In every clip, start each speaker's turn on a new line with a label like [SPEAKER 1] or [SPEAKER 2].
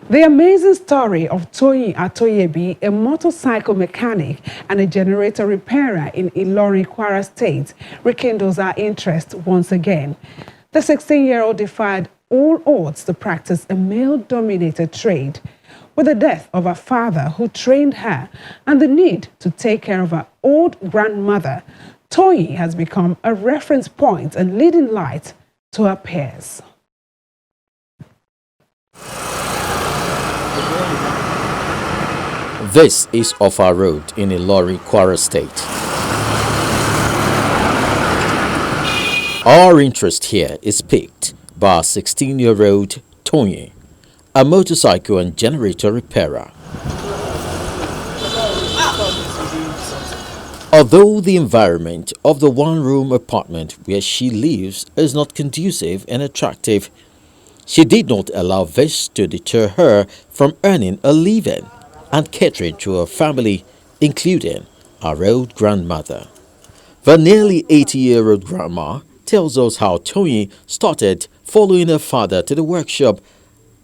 [SPEAKER 1] The amazing story of Toyin Atoyebi, a motorcycle mechanic and a generator repairer in Ilorin, Kwara State, rekindles our interest once again. The 16-year-old defied all odds to practice a male-dominated trade. With the death of her father who trained her and the need to take care of her old grandmother, Toyin has become a reference point and leading light to her peers.
[SPEAKER 2] This is Offa Road in Ilorin, Kwara State. Our interest here is piqued by a 16-year-old Toyin, a motorcycle and generator repairer. Although the environment of the one-room apartment where she lives is not conducive and attractive, she did not allow this to deter her from earning a living and catering to her family, including her old grandmother. The nearly 80-year-old grandma tells us how Toyin started following her father to the workshop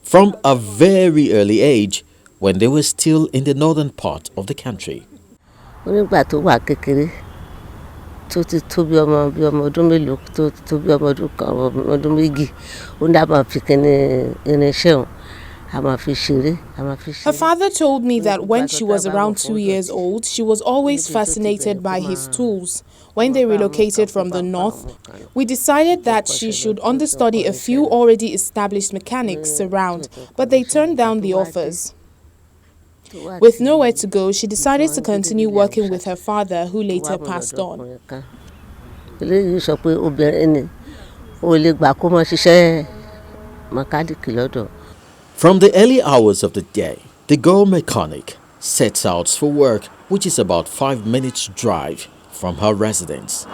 [SPEAKER 2] from a very early age when they were still in the northern part of the country.
[SPEAKER 3] Her father told me that when she was around 2 years old, she was always fascinated by his tools. When they relocated from the north, we decided that she should understudy a few already established mechanics around, but they turned down the offers. With nowhere to go, she decided to continue working with her father, who later passed on.
[SPEAKER 2] From the early hours of the day, the girl mechanic sets out for work, which is about 5 minutes drive from her residence.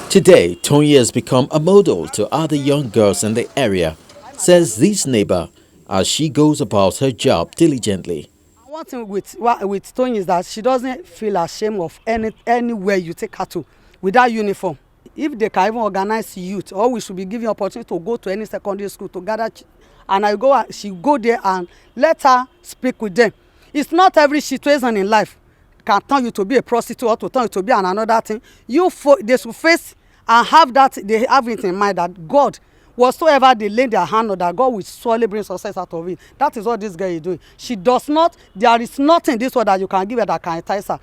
[SPEAKER 2] Today, Toyin has become a model to other young girls in the area, says this neighbor, as she goes about her job diligently.
[SPEAKER 4] One thing with Toyin is that she doesn't feel ashamed of anywhere you take her to without uniform. If they can even organize youth, or we should be giving opportunity to go to any secondary school to gather, and she go there and let her speak with them. It's not every situation in life can turn you to be a prostitute or to turn you to be another thing. They should face and have that, they have it in mind that God, whatsoever they lay their hand on, that God will surely bring success out of it. That is what this girl is doing. She does not, there is nothing this world that you can give her that can entice her.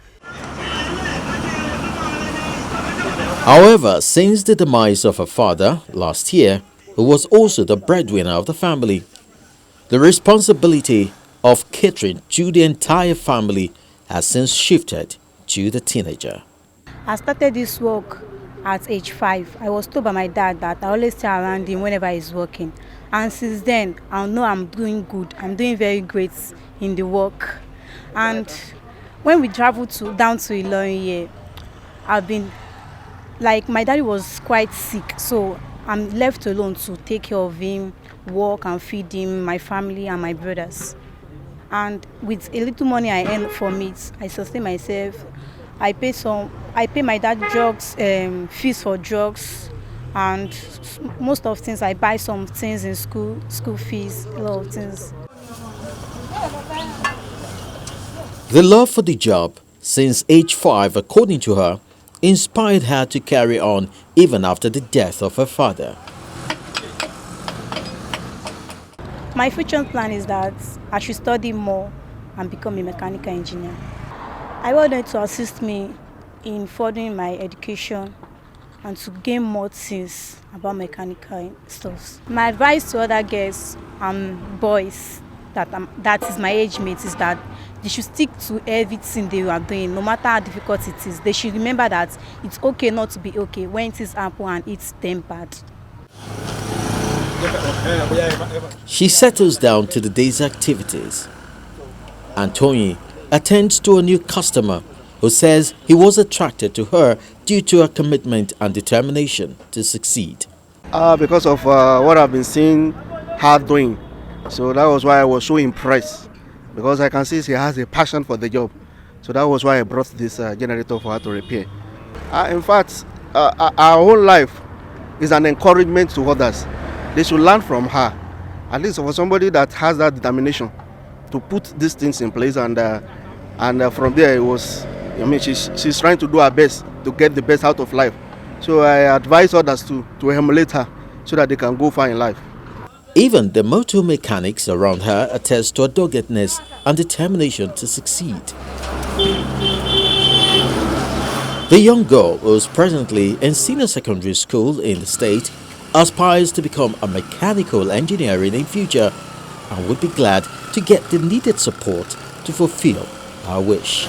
[SPEAKER 2] However, since the demise of her father last year, who was also the breadwinner of the family, the responsibility of catering to the entire family has since shifted to the teenager.
[SPEAKER 5] I started this work at age 5. I was told by my dad that I always stay around him whenever he's working. And since then, I know I'm doing good. I'm doing very great in the work. And when we traveled down to Ilorin here, I've been, like, my daddy was quite sick. So I'm left alone to take care of him, work and feed him, my family and my brothers. And with a little money I earn from it, I sustain myself. I pay my dad drugs, fees for drugs, and most of things. I buy some things in school fees, a lot of things.
[SPEAKER 2] The love for the job since age 5, according to her, inspired her to carry on even after the death of her father.
[SPEAKER 5] My future plan is that I should study more and become a mechanical engineer. I want them to assist me in furthering my education and to gain more things about mechanical stuff. My advice to other girls and boys that is my age mates is that they should stick to everything they are doing, no matter how difficult it is. They should remember that it's okay not to be okay when it is happen and it's them bad.
[SPEAKER 2] She settles down to the day's activities. And Toyin attends to a new customer who says he was attracted to her due to her commitment and determination to succeed.
[SPEAKER 6] Because of what I've been seeing her doing. So that was why I was so impressed. Because I can see she has a passion for the job. So that was why I brought this generator for her to repair. In fact, our whole life is an encouragement to others. They should learn from her. At least for somebody that has that determination to put these things in place, and from there it was. I mean, she's trying to do her best to get the best out of life. So I advise others to emulate her so that they can go far in life.
[SPEAKER 2] Even the motor mechanics around her attest to her doggedness and determination to succeed. The young girl, who is presently in senior secondary school in the state, aspires to become a mechanical engineer in future and would be glad to get the needed support to fulfill her wish.